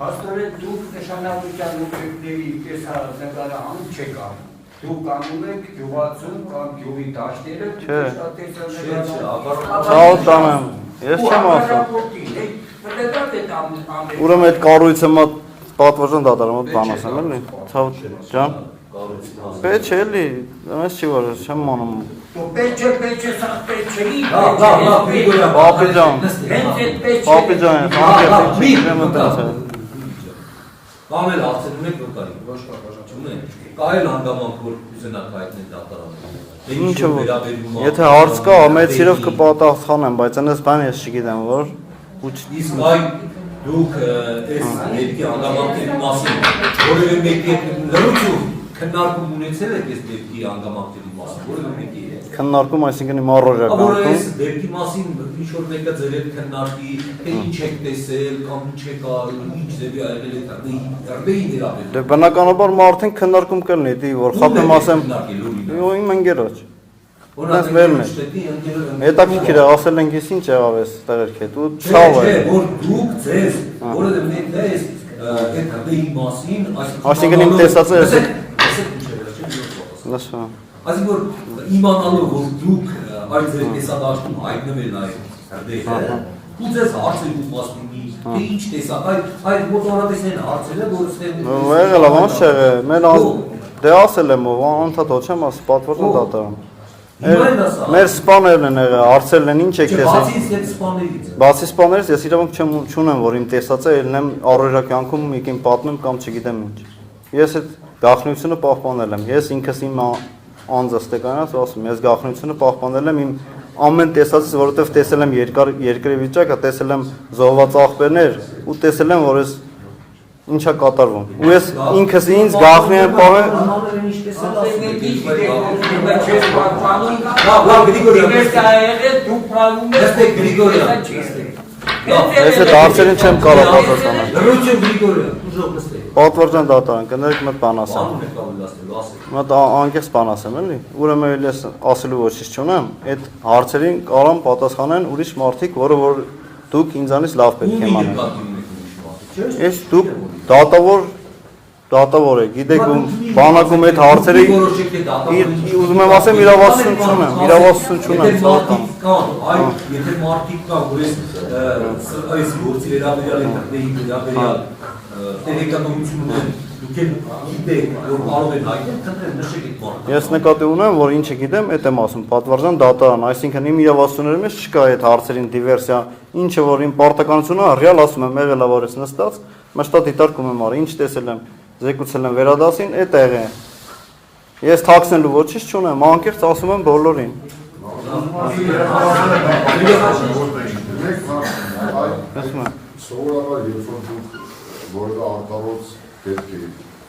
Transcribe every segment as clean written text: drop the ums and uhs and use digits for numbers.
Հաստորեն դուք նշանավորության օբյեկտների տեսահարցականը անում չեք անում։ Դուք անում եք գյուղացում կամ գյուղի դաշտերը, ես չեմ ասում։ Ուրեմն այդ կառույցը մոտ պատվոժան դատարան մոտ բան ասեմ էլի։ Ցավ ջան։ Պետք է էլի, ես չի որ չեմ մոնում։ Պետք է սա պետք չէ։ Պապի ջան։ Պապի ջան, Կամ էլ հարցնում եք նոտարի, ոչ կարել հանգամանք, որ ուզենակ հայտնել դատարանը։ Եթե հարց կա, մեծ սիրով կպատասխանեմ, բայց այնպես բան ես չգիտեմ, որ իսկ այ դուք այս ներքի հանգամանքների մասին որևէ մեկի լրություն քննարկում ունեցել եք այս ներքի հանգամանքների մասին, որևէ մեկի քննարկում, այսինքն իմ առօրյական։ Որ այս ներքի մասին ինչ-որ մեկը ձեր հետ քննարկի, թե ինչ եք տեսել կամ ինչ եք արել, ինչ ձևի այել եք դեպի ներաբերվում։ Դե բնականաբար մարդիկ քննարկում կլինի, դի որ խափեմ ասեմ, իմ ընկերոջ։ Որպես վերն է։ Հետաքրքիր է, ասել ենք ես ինչ եղավ էս տեղերքի հետ, ու ցավ է։ Որ դուք ձեզ, որը մեկն է այս այդ հրդեհի մասին, այսինքն իմ տեսածը էս։ Լսում։ Այսինքն որ իմանալով որ դուք այդ ձեր տեսադաշտում հայտնվել այդ հրդեհը, ու ձեզ հարցեր ու մասնի, թե ինչ տեսակ, այդ մոտավորապես են հարցերը, որ ստեղ եղել է, ոնց չեղել, մեր դե ասել եմ, անդադո չեմ ասել, պատվոժան դատարան։ Մեր սպաներն են եղել, հարցերն են ինչ եք տեսել։ Բացի այդ սպաներից։ Բացի սպաներից ես իրավունք չունեմ, որ իմ տեսածը ելնեմ առօրյա կյանքում եկին պատմեմ կամ չգիտեմ ինչ։ Ես այդ գաղտնիությունը պահպանել եմ։ Ես ինքս իմ անձս տեկանաց ասում, ես գաղտնիությունը պահպանել եմ իմ ամեն տեսածից, որովհետև տեսել եմ երկրի վիճակը, տեսել եմ զոհված աղբերներ ու տեսել եմ, որ ես ինչա կատարվում։ Ու ես ինքս ինձ գաղտնի եմ պահել։ Ես այդ հարցերին չեմ կարող պատասխանել։ Պատվոժան դատարան կներեք մոտ բան ասեմ։ Մոտ անկեղծ բան ասեմ, էլի։ Ուրեմն ես ասելու ոչինչ չունեմ, այդ հարցերին կարամ պատասխանեն ուրիշ մարդիկ, որը որ դուք ինձանից լավ պետք է իմանաք։ Ես դուք դատավոր եք, գիտեք ու բանակում այդ հարցերի ուզում եմ ասեմ իրավասություն չունեմ, Եթե մարդիկ կա, որ այս գործի վերաբերյալ են վերաբերյալ տեղեկատվություն ունեն, դուք գիտեք, որ կարող են հայտնել, խնդրեմ նշեք այդ մարդը։ Ես նկատի ունեմ, որ ինչը գիտեմ, այդ եմ ասում, պատվոժան դատարան, այսինքն իմ իրավասությունների մեջ չկա այդ հարցերին դիվերսիա, ինչը որ իմ պարտականությունը ռեալ ասում եմ, եղել է որ ես նստած, մշտად դիտարկում եմ արի, ինչ տեսել եմ, զեկուցել եմ վերադասին, այդ եղ է։ Ես թաքցնելու ոչինչ չունեմ, անկեղծ ասում եմ բոլորին։ Սովորաբար երբ որ դուք որևէ արտարոց պետք է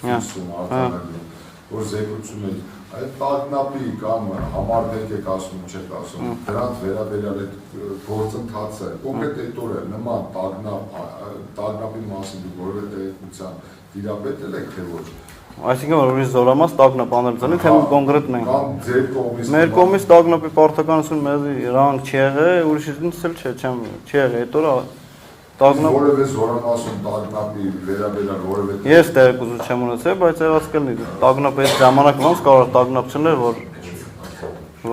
հուսում արտանալու, որ զեկուցում եք, այդ տագնապի կամ համարդեք եք ասում, չեք ասում, դրանց վերաբերյալ այդ գործընթացը, կոնկրետ օրը նման տագնապի մասին դուք որևէ տեղեկության տիրապետել եք, թե ոչ։ Այսինքն որ ուրիշ զորամաս տագնապ անել ծնի, թե կոնկրետ ենք։ Կամ ձեր կողմից։ Մեր կողմից տագնապի պարտականություն մեզ իրանք չի եղել, ուրիշից էլ չի եղել, այդ օրը տագնապ։ Որևէ զորամասում տագնապի վերաբերյալ որևէ։ Ես տեղեկություն չեմ ունեցել, բայց եղած կլինի, տագնապ այդ ժամանակ ոնց կարող տագնապ չներ, որ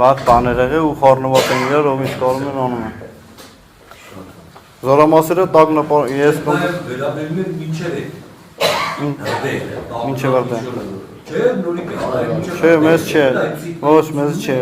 վատ բաներ եղել ու խառնված են իրար, ով ինչ կարող են անում են։ Զորամասերը տագնապ ես վերաբերում են մինչև Մինչև արդեն։ Չէ, նորիկ է։ Չէ, մեզ չէ։ Ոչ, մեզ չէ։